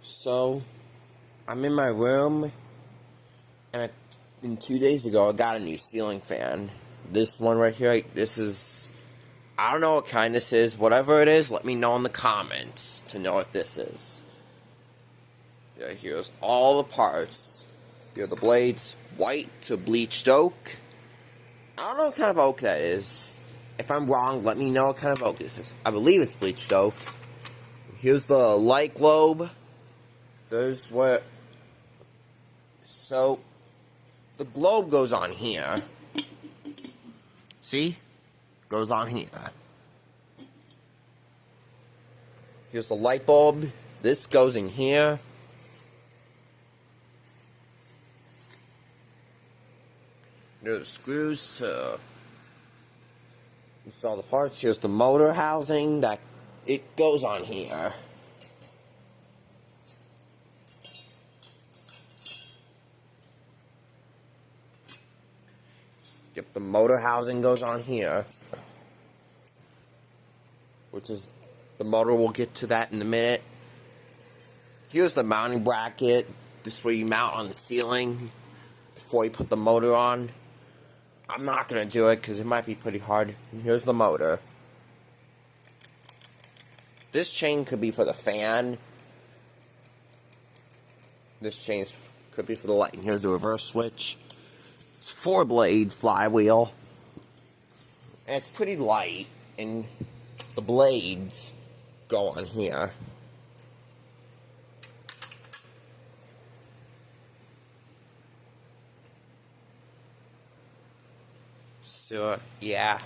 So, I'm in my room, and 2 days ago I got a new ceiling fan. This one right here, this is, I don't know what kind this is. Whatever it is, let me know in the comments to know what this is. Yeah, here's all the parts. Here are the blades, white to bleached oak. I don't know what kind of oak that is. If I'm wrong, let me know what kind of oak this is. I believe it's bleached oak. Here's the light globe. There's what. So, the globe goes on here. See? Goes on here. Here's the light bulb. This goes in here. There's the screws to install the parts. Here's the motor housing that it goes on here. Yep, the motor housing goes on here. Which is, the motor, we'll get to that in a minute. Here's the mounting bracket. This is where you mount on the ceiling before you put the motor on. I'm not going to do it because it might be pretty hard. And here's the motor. This chain could be for the fan. This chain could be for the light. And here's the reverse switch. It's 4-blade flywheel. And it's pretty light. And the blades go on here. So, yeah.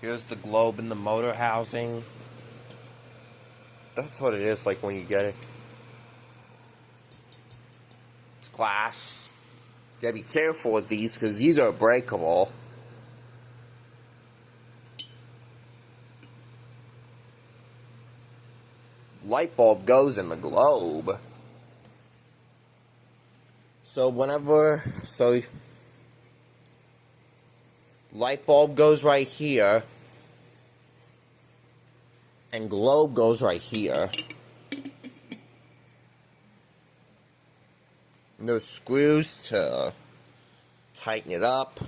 Here's the globe and the motor housing. That's what it is like when you get it. It's glass. You gotta be careful with these because these are breakable. Light bulb goes in the globe. So light bulb goes right here, and globe goes right here. And there's screws to tighten it up.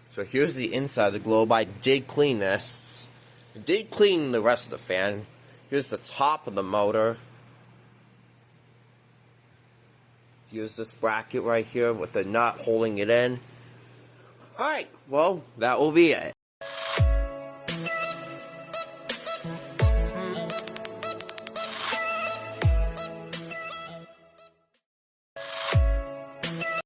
So here's the inside of the globe. I did clean this. I did clean the rest of the fan. Here's the top of the motor. Here's this bracket right here with the nut holding it in. Alright, well, that will be it.